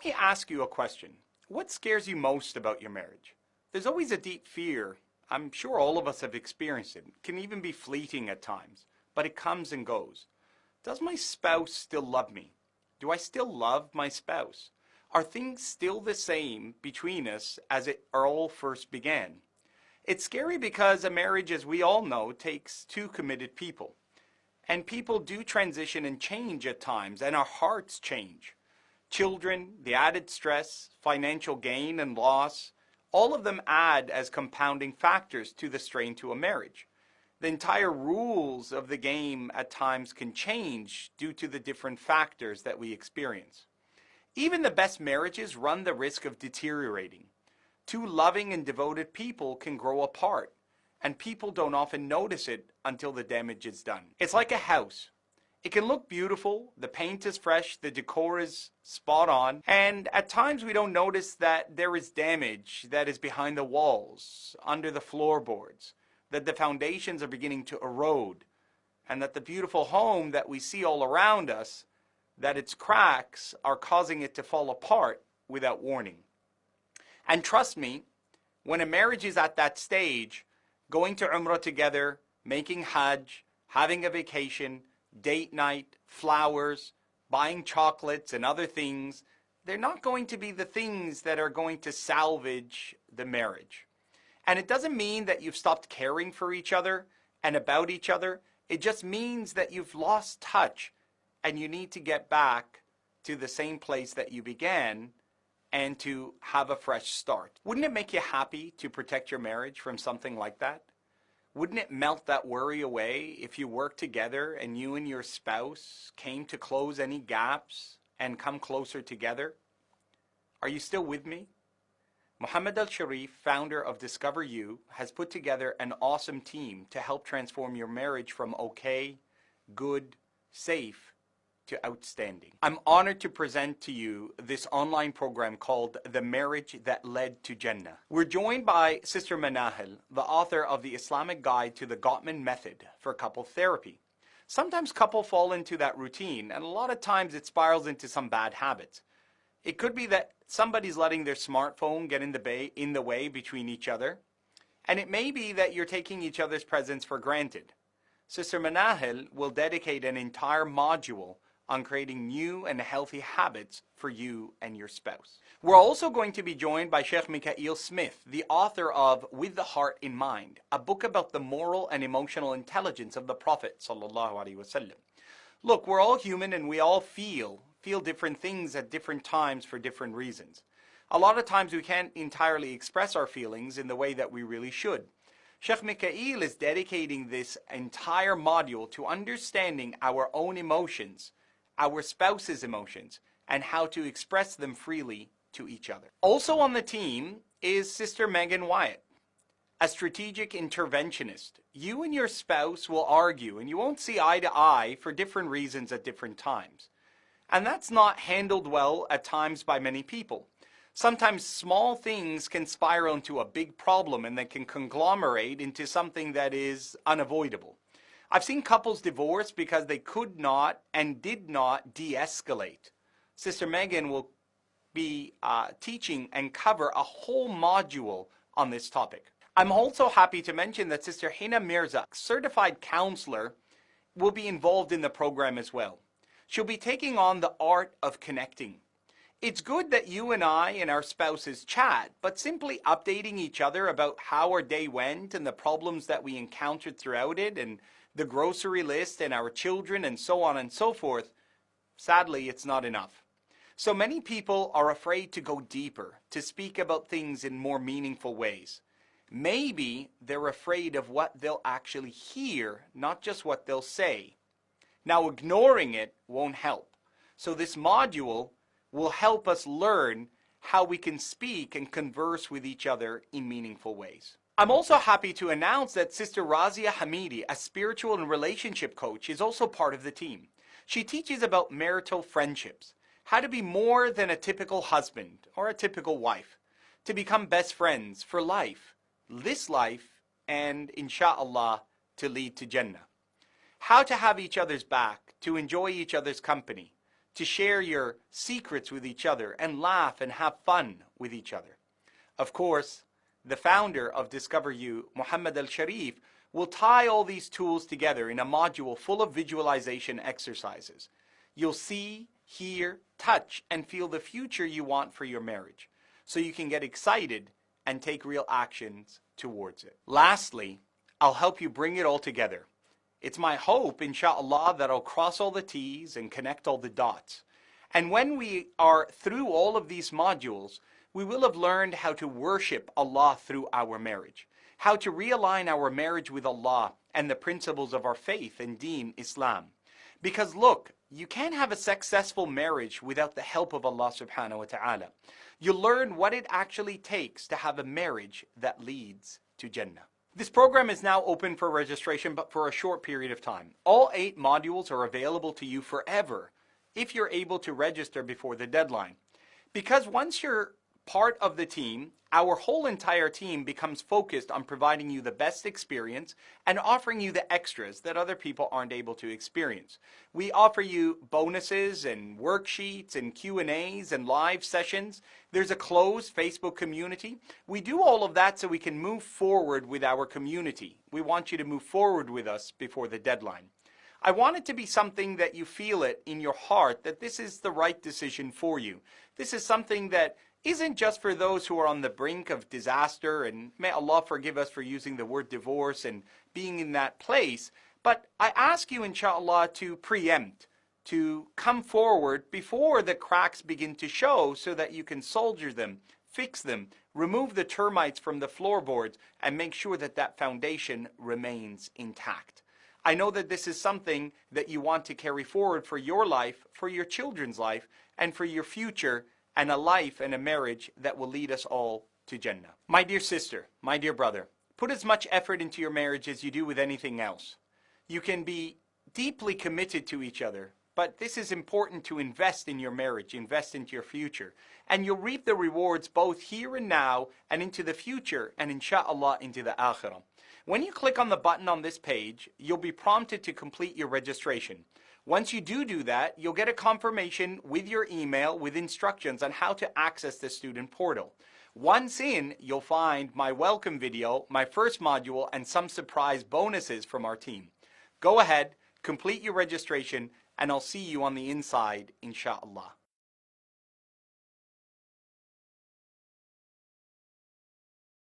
me ask you a question. What scares you most about your marriage? There's always a deep fear. I'm sure all of us have experienced it. It can even be fleeting at times, but it comes and goes. Does my spouse still love me? Do I still love my spouse? Are things still the same between us as it all first began? It's scary because a marriage, as we all know, takes two committed people. And people do transition and change at times, and our hearts change. Children, the added stress, financial gain and loss, all of them add as compounding factors to the strain to a marriage. The entire rules of the game at times can change due to the different factors that we experience. Even the best marriages run the risk of deteriorating. Two loving and devoted people can grow apart, and people don't often notice it until the damage is done. It's like a house. It can look beautiful, the paint is fresh, the decor is spot on, and at times we don't notice that there is damage that is behind the walls, under the floorboards, that the foundations are beginning to erode, and that the beautiful home that we see all around us, that its cracks are causing it to fall apart without warning. And trust me, when a marriage is at that stage, going to Umrah together, making Hajj, having a vacation, date night, flowers, buying chocolates and other things, they're not going to be the things that are going to salvage the marriage. And it doesn't mean that you've stopped caring for each other and about each other. It just means that you've lost touch and you need to get back to the same place that you began and to have a fresh start. Wouldn't it make you happy to protect your marriage from something like that? Wouldn't it melt that worry away if you worked together and you and your spouse came to close any gaps and come closer together? Are you still with me? Muhammad Al-Sharif, founder of Discover You, has put together an awesome team to help transform your marriage from okay, good, safe, to outstanding. I'm honored to present to you this online program called The Marriage That Led to Jannah. We're joined by Sister Manahil, the author of the Islamic Guide to the Gottman Method for Couple Therapy. Sometimes couples fall into that routine, and a lot of times it spirals into some bad habits. It could be that somebody's letting their smartphone get in the way between each other, and it may be that you're taking each other's presence for granted. Sister Manahil will dedicate an entire module on creating new and healthy habits for you and your spouse. We're also going to be joined by Sheikh Mikael Smith, the author of With the Heart in Mind, a book about the moral and emotional intelligence of the Prophet ﷺ. Look, we're all human and we all feel different things at different times for different reasons. A lot of times we can't entirely express our feelings in the way that we really should. Sheikh Mikael is dedicating this entire module to understanding our own emotions, our spouse's emotions, and how to express them freely to each other. Also on the team is Sister Megan Wyatt, a strategic interventionist. You and your spouse will argue and you won't see eye to eye for different reasons at different times. And that's not handled well at times by many people. Sometimes small things can spiral into a big problem and they can conglomerate into something that is unavoidable. I've seen couples divorce because they could not and did not de-escalate. Sister Megan will be teaching and cover a whole module on this topic. I'm also happy to mention that Sister Hina Mirza, certified counselor, will be involved in the program as well. She'll be taking on the art of connecting. It's good that you and I and our spouses chat, but simply updating each other about how our day went and the problems that we encountered throughout it and the grocery list and our children and so on and so forth, sadly, it's not enough. So many people are afraid to go deeper, to speak about things in more meaningful ways. Maybe they're afraid of what they'll actually hear, not just what they'll say. Now, ignoring it won't help. So this module will help us learn how we can speak and converse with each other in meaningful ways. I'm also happy to announce that Sister Razia Hamidi, a spiritual and relationship coach, is also part of the team. She teaches about marital friendships, how to be more than a typical husband or a typical wife, to become best friends for life, this life, and insha'Allah, to lead to Jannah. How to have each other's back, to enjoy each other's company, to share your secrets with each other and laugh and have fun with each other. Of course, the founder of Discover You, Muhammad Al-Sharif, will tie all these tools together in a module full of visualization exercises. You'll see, hear, touch, and feel the future you want for your marriage, so you can get excited and take real actions towards it. Lastly, I'll help you bring it all together. It's my hope, inshallah, that I'll cross all the T's and connect all the dots. And when we are through all of these modules, we will have learned how to worship Allah through our marriage, how to realign our marriage with Allah and the principles of our faith and Deen, Islam. Because look, you can't have a successful marriage without the help of Allah subhanahu wa ta'ala. You'll learn what it actually takes to have a marriage that leads to Jannah. This program is now open for registration, but for a short period of time. All 8 modules are available to you forever if you're able to register before the deadline. Because once you're part of the team, our whole entire team becomes focused on providing you the best experience and offering you the extras that other people aren't able to experience. We offer you bonuses and worksheets and Q&As and live sessions. There's a closed Facebook community. We do all of that so we can move forward with our community. We want you to move forward with us before the deadline. I want it to be something that you feel it in your heart that this is the right decision for you. This is something that isn't just for those who are on the brink of disaster, and may Allah forgive us for using the word divorce and being in that place, but I ask you, inshallah, to preempt, to come forward before the cracks begin to show so that you can soldier them, fix them, remove the termites from the floorboards, and make sure that that foundation remains intact. I know that this is something that you want to carry forward for your life, for your children's life, and for your future, and a life and a marriage that will lead us all to Jannah. My dear sister, my dear brother, put as much effort into your marriage as you do with anything else. You can be deeply committed to each other, but this is important to invest in your marriage, invest into your future. And you'll reap the rewards both here and now and into the future and inshallah into the akhirah. When you click on the button on this page, you'll be prompted to complete your registration. Once you do that, you'll get a confirmation with your email with instructions on how to access the student portal. Once in, you'll find my welcome video, my first module, and some surprise bonuses from our team. Go ahead, complete your registration, and I'll see you on the inside, inshallah.